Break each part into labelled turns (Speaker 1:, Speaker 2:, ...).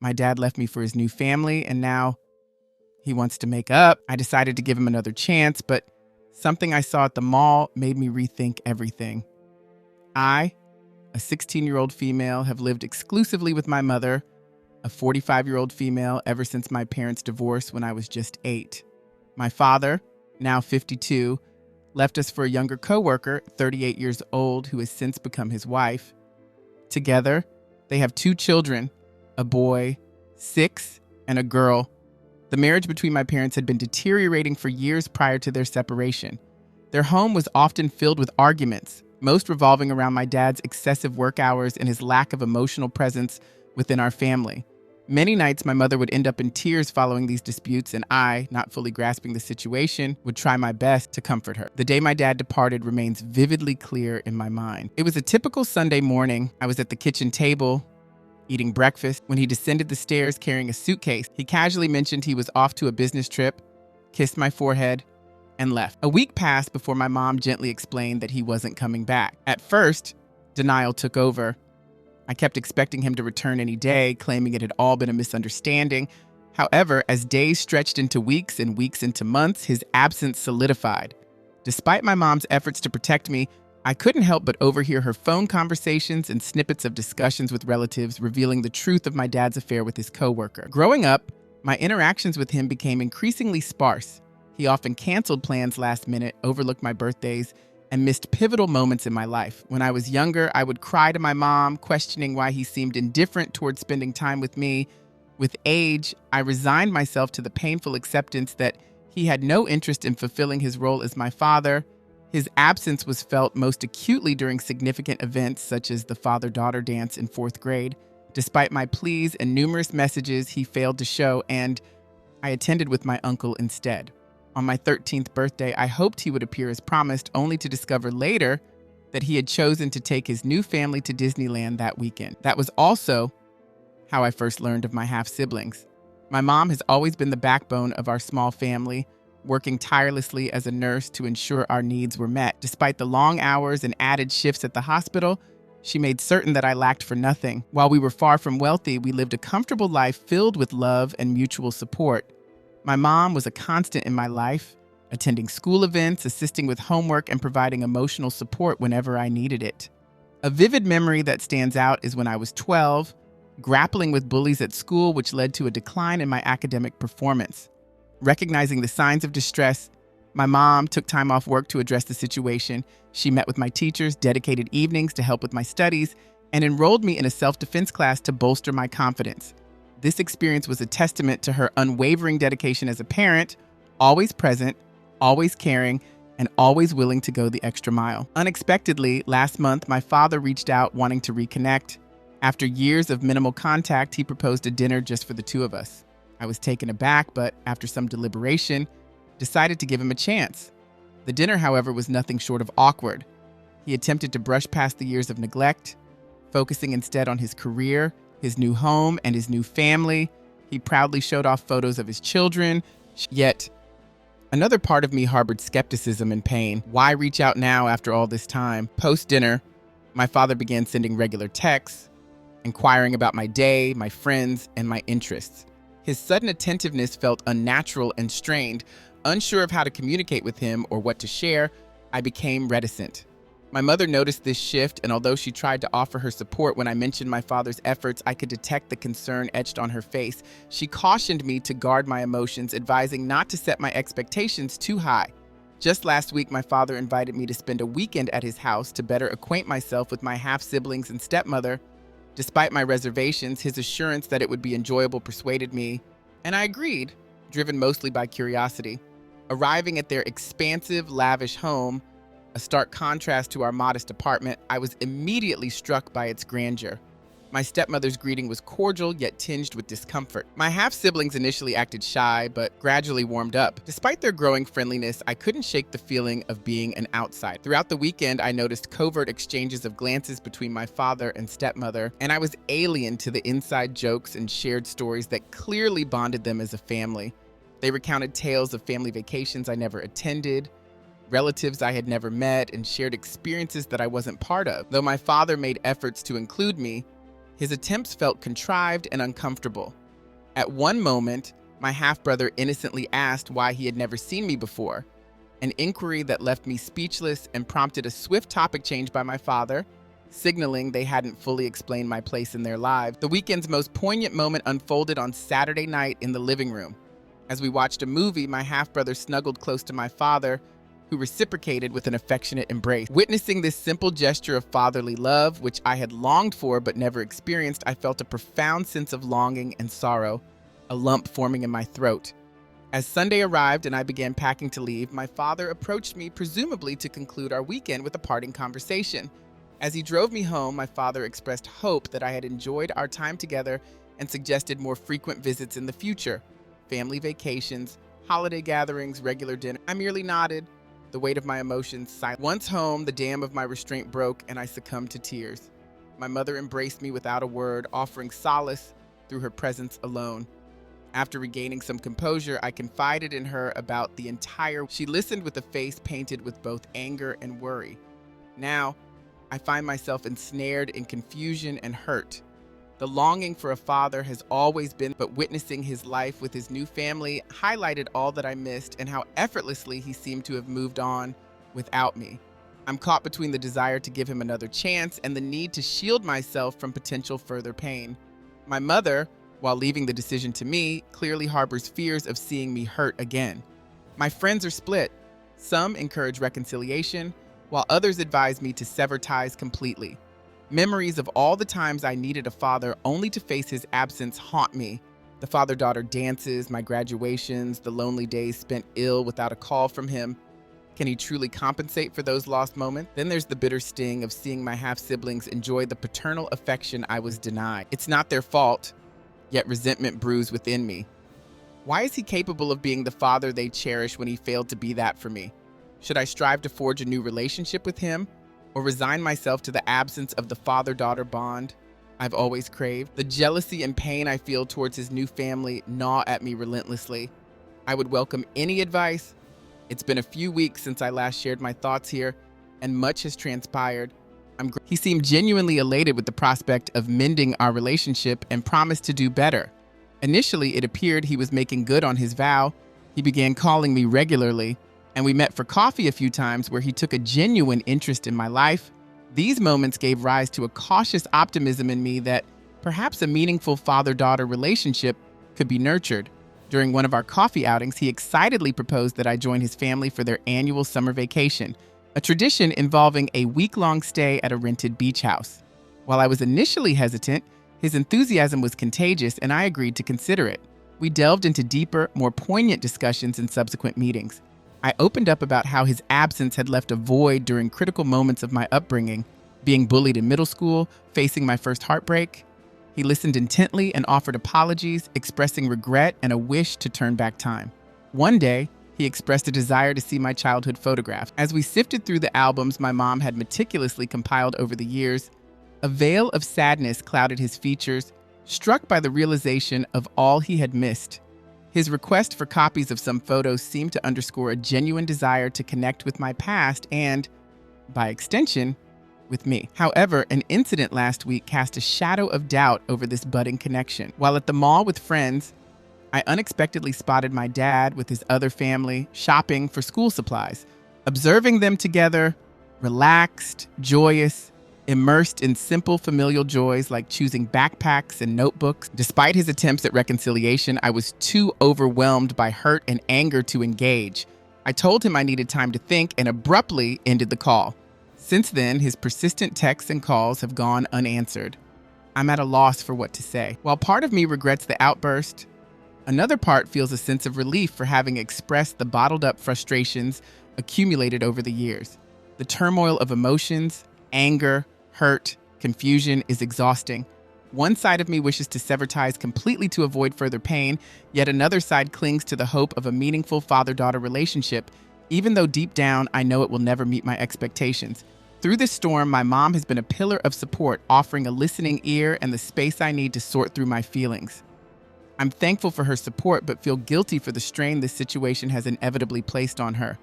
Speaker 1: My dad left me for his new family, and now he wants to make up. I decided to give him another chance, but something I saw at the mall made me rethink everything. I, a 16-year-old female, have lived exclusively with my mother, a 45-year-old female, ever since my parents' divorce when I was just 8. My father, now 52, left us for a younger coworker, 38 years old, who has since become his wife. Together, they have 2 children, a boy, 6, and a girl. The marriage between my parents had been deteriorating for years prior to their separation. Their home was often filled with arguments, most revolving around my dad's excessive work hours and his lack of emotional presence within our family. Many nights, my mother would end up in tears following these disputes, and I, not fully grasping the situation, would try my best to comfort her. The day my dad departed remains vividly clear in my mind. It was a typical Sunday morning. I was at the kitchen table, eating breakfast, when he descended the stairs carrying a suitcase. He casually mentioned he was off to a business trip, kissed my forehead, and left. A week passed before my mom gently explained that he wasn't coming back. At first, denial took over. I kept expecting him to return any day, claiming it had all been a misunderstanding. However, as days stretched into weeks and weeks into months, his absence solidified. Despite my mom's efforts to protect me, I couldn't help but overhear her phone conversations and snippets of discussions with relatives revealing the truth of my dad's affair with his coworker. Growing up, my interactions with him became increasingly sparse. He often canceled plans last minute, overlooked my birthdays, and missed pivotal moments in my life. When I was younger, I would cry to my mom, questioning why he seemed indifferent towards spending time with me. With age, I resigned myself to the painful acceptance that he had no interest in fulfilling his role as my father. His absence was felt most acutely during significant events such as the father-daughter dance in 4th grade. Despite my pleas and numerous messages, he failed to show, and I attended with my uncle instead. On my 13th birthday, I hoped he would appear as promised, only to discover later that he had chosen to take his new family to Disneyland that weekend. That was also how I first learned of my half-siblings. My mom has always been the backbone of our small family, working tirelessly as a nurse to ensure our needs were met. Despite the long hours and added shifts at the hospital, she made certain that I lacked for nothing. While we were far from wealthy, we lived a comfortable life filled with love and mutual support. My mom was a constant in my life, attending school events, assisting with homework, and providing emotional support whenever I needed it. A vivid memory that stands out is when I was 12, grappling with bullies at school, which led to a decline in my academic performance. Recognizing the signs of distress, my mom took time off work to address the situation. She met with my teachers, dedicated evenings to help with my studies, and enrolled me in a self-defense class to bolster my confidence. This experience was a testament to her unwavering dedication as a parent, always present, always caring, and always willing to go the extra mile. Unexpectedly, last month, my father reached out wanting to reconnect. After years of minimal contact, he proposed a dinner just for the 2 of us. I was taken aback, but after some deliberation, decided to give him a chance. The dinner, however, was nothing short of awkward. He attempted to brush past the years of neglect, focusing instead on his career, his new home, and his new family. He proudly showed off photos of his children, yet another part of me harbored skepticism and pain. Why reach out now after all this time? Post-dinner, my father began sending regular texts, inquiring about my day, my friends, and my interests. His sudden attentiveness felt unnatural and strained. Unsure of how to communicate with him or what to share, I became reticent. My mother noticed this shift, and although she tried to offer her support when I mentioned my father's efforts, I could detect the concern etched on her face. She cautioned me to guard my emotions, advising not to set my expectations too high. Just last week, my father invited me to spend a weekend at his house to better acquaint myself with my half-siblings and stepmother. Despite my reservations, his assurance that it would be enjoyable persuaded me, and I agreed, driven mostly by curiosity. Arriving at their expansive, lavish home, a stark contrast to our modest apartment, I was immediately struck by its grandeur. My stepmother's greeting was cordial yet tinged with discomfort. My half-siblings initially acted shy, but gradually warmed up. Despite their growing friendliness, I couldn't shake the feeling of being an outsider. Throughout the weekend, I noticed covert exchanges of glances between my father and stepmother, and I was alien to the inside jokes and shared stories that clearly bonded them as a family. They recounted tales of family vacations I never attended, relatives I had never met, and shared experiences that I wasn't part of. Though my father made efforts to include me, His attempts felt contrived and uncomfortable. At one moment, my half-brother innocently asked why he had never seen me before, an inquiry that left me speechless and prompted a swift topic change by my father, signaling they hadn't fully explained my place in their lives. The weekend's most poignant moment unfolded on Saturday night in the living room. As we watched a movie, my half-brother snuggled close to my father, who reciprocated with an affectionate embrace. Witnessing this simple gesture of fatherly love, which I had longed for but never experienced, I felt a profound sense of longing and sorrow, a lump forming in my throat. As Sunday arrived and I began packing to leave, my father approached me, presumably to conclude our weekend with a parting conversation. As he drove me home, my father expressed hope that I had enjoyed our time together and suggested more frequent visits in the future, family vacations, holiday gatherings, regular dinner. I merely nodded, the weight of my emotions silent. Once home, the dam of my restraint broke and I succumbed to tears. My mother embraced me without a word, offering solace through her presence alone. After regaining some composure, I confided in her about the entire. She listened with a face painted with both anger and worry. Now, I find myself ensnared in confusion and hurt. The longing for a father has always been, but witnessing his life with his new family highlighted all that I missed and how effortlessly he seemed to have moved on without me. I'm caught between the desire to give him another chance and the need to shield myself from potential further pain. My mother, while leaving the decision to me, clearly harbors fears of seeing me hurt again. My friends are split. Some encourage reconciliation, while others advise me to sever ties completely. Memories of all the times I needed a father only to face his absence haunt me. The father-daughter dances, my graduations, the lonely days spent ill without a call from him. Can he truly compensate for those lost moments? Then there's the bitter sting of seeing my half-siblings enjoy the paternal affection I was denied. It's not their fault, yet resentment brews within me. Why is he capable of being the father they cherish when he failed to be that for me? Should I strive to forge a new relationship with him, or resign myself to the absence of the father-daughter bond I've always craved? The jealousy and pain I feel towards his new family gnaw at me relentlessly. I would welcome any advice. It's been a few weeks since I last shared my thoughts here, and much has transpired. He seemed genuinely elated with the prospect of mending our relationship and promised to do better. Initially, it appeared he was making good on his vow. He began calling me regularly, and we met for coffee a few times where he took a genuine interest in my life. These moments gave rise to a cautious optimism in me that perhaps a meaningful father-daughter relationship could be nurtured. During one of our coffee outings, he excitedly proposed that I join his family for their annual summer vacation, a tradition involving a week-long stay at a rented beach house. While I was initially hesitant, his enthusiasm was contagious and I agreed to consider it. We delved into deeper, more poignant discussions in subsequent meetings. I opened up about how his absence had left a void during critical moments of my upbringing, being bullied in middle school, facing my first heartbreak. He listened intently and offered apologies, expressing regret and a wish to turn back time. One day, he expressed a desire to see my childhood photograph. As we sifted through the albums my mom had meticulously compiled over the years, a veil of sadness clouded his features, struck by the realization of all he had missed. His request for copies of some photos seemed to underscore a genuine desire to connect with my past and, by extension, with me. However, an incident last week cast a shadow of doubt over this budding connection. While at the mall with friends, I unexpectedly spotted my dad with his other family shopping for school supplies. Observing them together, relaxed, joyous, immersed in simple familial joys like choosing backpacks and notebooks. Despite his attempts at reconciliation, I was too overwhelmed by hurt and anger to engage. I told him I needed time to think and abruptly ended the call. Since then, his persistent texts and calls have gone unanswered. I'm at a loss for what to say. While part of me regrets the outburst, another part feels a sense of relief for having expressed the bottled-up frustrations accumulated over the years. The turmoil of emotions, anger, hurt, confusion is exhausting. One side of me wishes to sever ties completely to avoid further pain, yet another side clings to the hope of a meaningful father-daughter relationship, even though deep down I know it will never meet my expectations. Through this storm, my mom has been a pillar of support, offering a listening ear and the space I need to sort through my feelings. I'm thankful for her support, but feel guilty for the strain this situation has inevitably placed on her.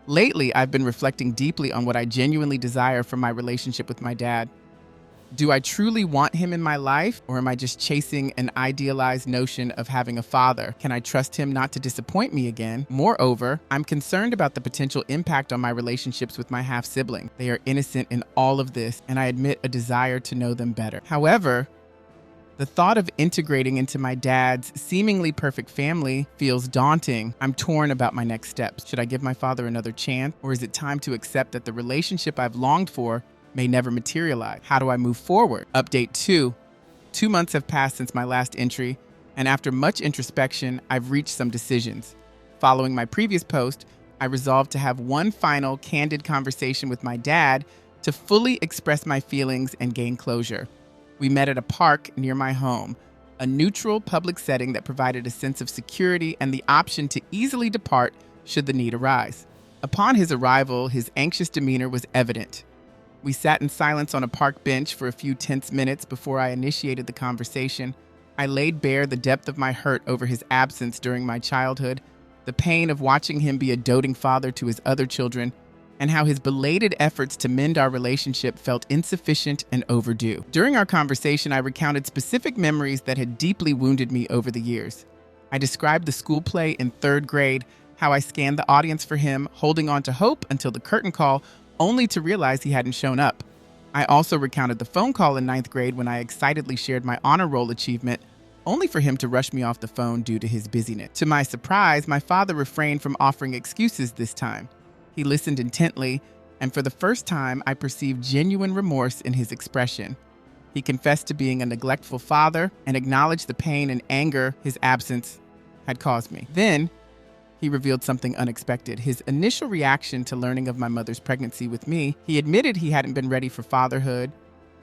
Speaker 1: Lately, I've been reflecting deeply on what I genuinely desire from my relationship with my dad. Do I truly want him in my life, or am I just chasing an idealized notion of having a father? Can I trust him not to disappoint me again? Moreover, I'm concerned about the potential impact on my relationships with my half-sibling. They are innocent in all of this, and I admit a desire to know them better. However, the thought of integrating into my dad's seemingly perfect family feels daunting. I'm torn about my next steps. Should I give my father another chance, or is it time to accept that the relationship I've longed for may never materialize? How do I move forward? Update 2. 2 months have passed since my last entry, and after much introspection, I've reached some decisions. Following my previous post, I resolved to have one final candid conversation with my dad to fully express my feelings and gain closure. We met at a park near my home, a neutral public setting that provided a sense of security and the option to easily depart should the need arise. Upon his arrival, his anxious demeanor was evident. We sat in silence on a park bench for a few tense minutes before I initiated the conversation. I laid bare the depth of my hurt over his absence during my childhood, the pain of watching him be a doting father to his other children, and how his belated efforts to mend our relationship felt insufficient and overdue. During our conversation, I recounted specific memories that had deeply wounded me over the years. I described the school play in 3rd grade, how I scanned the audience for him, holding on to hope until the curtain call, only to realize he hadn't shown up. I also recounted the phone call in 9th grade when I excitedly shared my honor roll achievement, only for him to rush me off the phone due to his busyness. To my surprise, my father refrained from offering excuses this time. He listened intently, and for the first time, I perceived genuine remorse in his expression. He confessed to being a neglectful father and acknowledged the pain and anger his absence had caused me. Then, he revealed something unexpected. His initial reaction to learning of my mother's pregnancy with me, he admitted he hadn't been ready for fatherhood,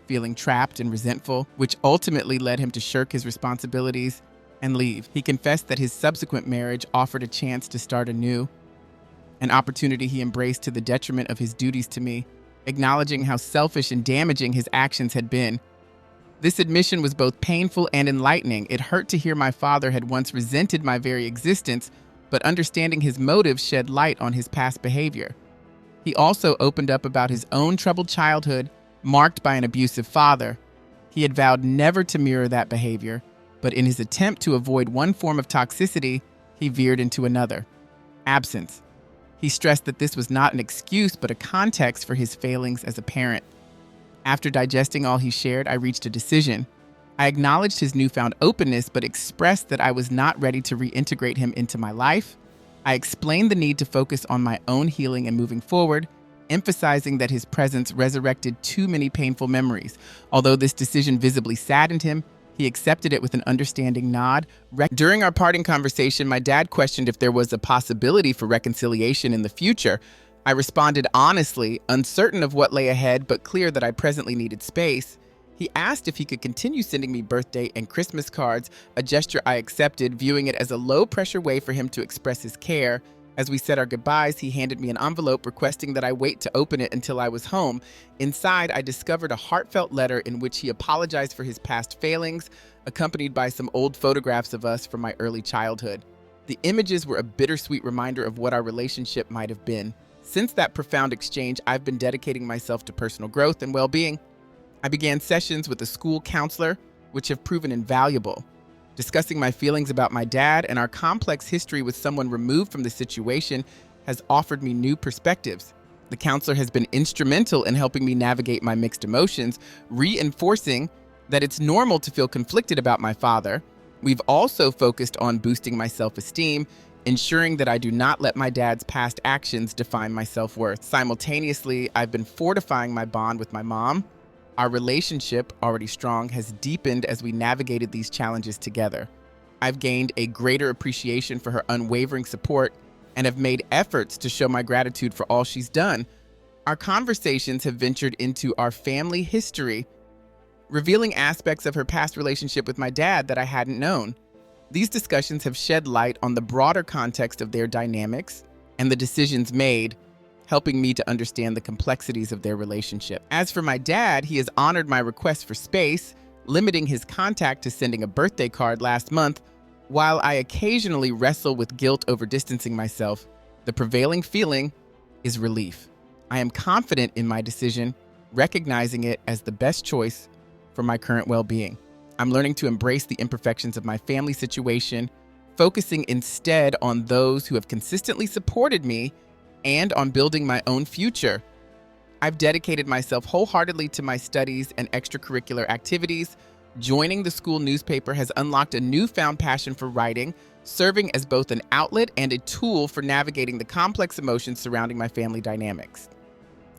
Speaker 1: feeling trapped and resentful, which ultimately led him to shirk his responsibilities and leave. He confessed that his subsequent marriage offered a chance to start anew, an opportunity he embraced to the detriment of his duties to me, acknowledging how selfish and damaging his actions had been. This admission was both painful and enlightening. It hurt to hear my father had once resented my very existence, but understanding his motives shed light on his past behavior. He also opened up about his own troubled childhood, marked by an abusive father. He had vowed never to mirror that behavior, but in his attempt to avoid one form of toxicity, he veered into another: absence. He stressed that this was not an excuse, but a context for his failings as a parent. After digesting all he shared, I reached a decision. I acknowledged his newfound openness, but expressed that I was not ready to reintegrate him into my life. I explained the need to focus on my own healing and moving forward, emphasizing that his presence resurrected too many painful memories. Although this decision visibly saddened him, he accepted it with an understanding nod. During our parting conversation, my dad questioned if there was a possibility for reconciliation in the future. I responded honestly, uncertain of what lay ahead, but clear that I presently needed space. He asked if he could continue sending me birthday and Christmas cards, a gesture I accepted, viewing it as a low-pressure way for him to express his care. As we said our goodbyes, he handed me an envelope requesting that I wait to open it until I was home. Inside, I discovered a heartfelt letter in which he apologized for his past failings, accompanied by some old photographs of us from my early childhood. The images were a bittersweet reminder of what our relationship might have been. Since that profound exchange, I've been dedicating myself to personal growth and well-being. I began sessions with a school counselor, which have proven invaluable. Discussing my feelings about my dad and our complex history with someone removed from the situation has offered me new perspectives. The counselor has been instrumental in helping me navigate my mixed emotions, reinforcing that it's normal to feel conflicted about my father. We've also focused on boosting my self-esteem, ensuring that I do not let my dad's past actions define my self-worth. Simultaneously, I've been fortifying my bond with my mom. Our relationship, already strong, has deepened as we navigated these challenges together. I've gained a greater appreciation for her unwavering support and have made efforts to show my gratitude for all she's done. Our conversations have ventured into our family history, revealing aspects of her past relationship with my dad that I hadn't known. These discussions have shed light on the broader context of their dynamics and the decisions made, helping me to understand the complexities of their relationship. As for my dad, he has honored my request for space, limiting his contact to sending a birthday card last month. While I occasionally wrestle with guilt over distancing myself, the prevailing feeling is relief. I am confident in my decision, recognizing it as the best choice for my current well-being. I'm learning to embrace the imperfections of my family situation, focusing instead on those who have consistently supported me and on building my own future. I've dedicated myself wholeheartedly to my studies and extracurricular activities. Joining the school newspaper has unlocked a newfound passion for writing, serving as both an outlet and a tool for navigating the complex emotions surrounding my family dynamics.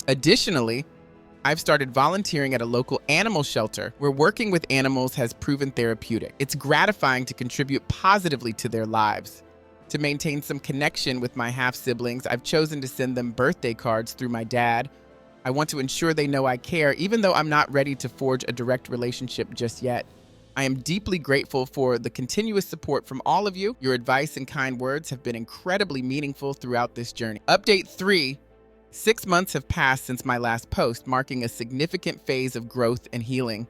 Speaker 1: Additionally, I've started volunteering at a local animal shelter where working with animals has proven therapeutic. It's gratifying to contribute positively to their lives. To maintain some connection with my half-siblings, I've chosen to send them birthday cards through my dad. I want to ensure they know I care, even though I'm not ready to forge a direct relationship just yet. I am deeply grateful for the continuous support from all of you. Your advice and kind words have been incredibly meaningful throughout this journey. Update 3. 6 months have passed since my last post, marking a significant phase of growth and healing.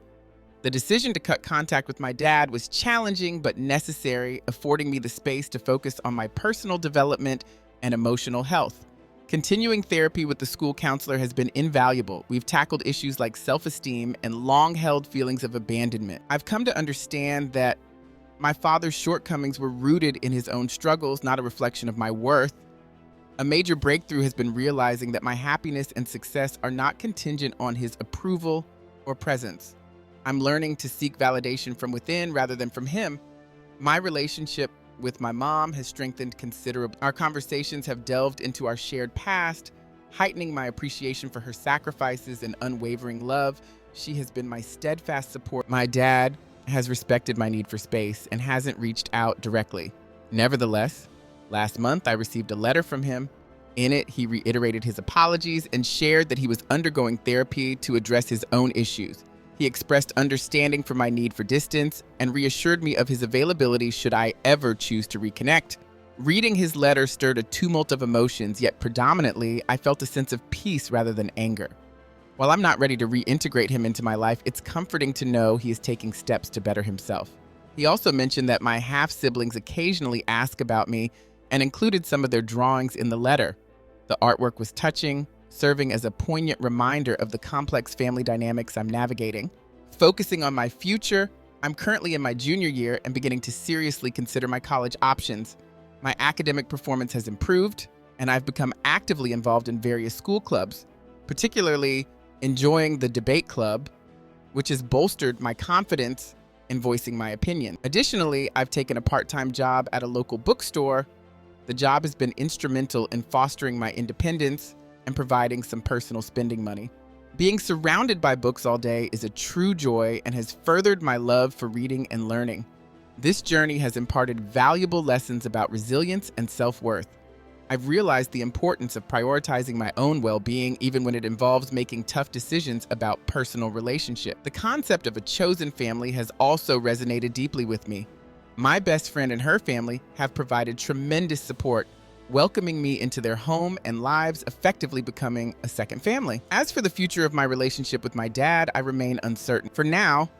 Speaker 1: The decision to cut contact with my dad was challenging but necessary, affording me the space to focus on my personal development and emotional health. Continuing therapy with the school counselor has been invaluable. We've tackled issues like self-esteem and long-held feelings of abandonment. I've come to understand that my father's shortcomings were rooted in his own struggles, not a reflection of my worth. A major breakthrough has been realizing that my happiness and success are not contingent on his approval or presence. I'm learning to seek validation from within rather than from him. My relationship with my mom has strengthened considerably. Our conversations have delved into our shared past, heightening my appreciation for her sacrifices and unwavering love. She has been my steadfast support. My dad has respected my need for space and hasn't reached out directly. Nevertheless, last month I received a letter from him. In it, he reiterated his apologies and shared that he was undergoing therapy to address his own issues. He expressed understanding for my need for distance and reassured me of his availability should I ever choose to reconnect. Reading his letter stirred a tumult of emotions, yet predominantly, I felt a sense of peace rather than anger. While I'm not ready to reintegrate him into my life, it's comforting to know he is taking steps to better himself. He also mentioned that my half-siblings occasionally ask about me and included some of their drawings in the letter. The artwork was touching, serving as a poignant reminder of the complex family dynamics I'm navigating. Focusing on my future, I'm currently in my junior year and beginning to seriously consider my college options. My academic performance has improved, and I've become actively involved in various school clubs, particularly enjoying the debate club, which has bolstered my confidence in voicing my opinion. Additionally, I've taken a part-time job at a local bookstore. The job has been instrumental in fostering my independence and providing some personal spending money. Being surrounded by books all day is a true joy and has furthered my love for reading and learning. This journey has imparted valuable lessons about resilience and self-worth. I've realized the importance of prioritizing my own well-being even when it involves making tough decisions about personal relationships. The concept of a chosen family has also resonated deeply with me. My best friend and her family have provided tremendous support, welcoming me into their home and lives, effectively becoming a second family. As for the future of my relationship with my dad, I remain uncertain. For now,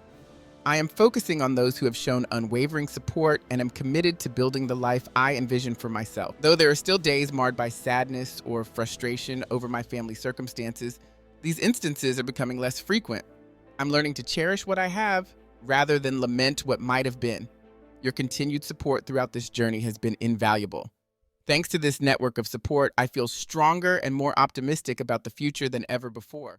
Speaker 1: I am focusing on those who have shown unwavering support and am committed to building the life I envision for myself. Though there are still days marred by sadness or frustration over my family circumstances, these instances are becoming less frequent. I'm learning to cherish what I have rather than lament what might have been. Your continued support throughout this journey has been invaluable. Thanks to this network of support, I feel stronger and more optimistic about the future than ever before.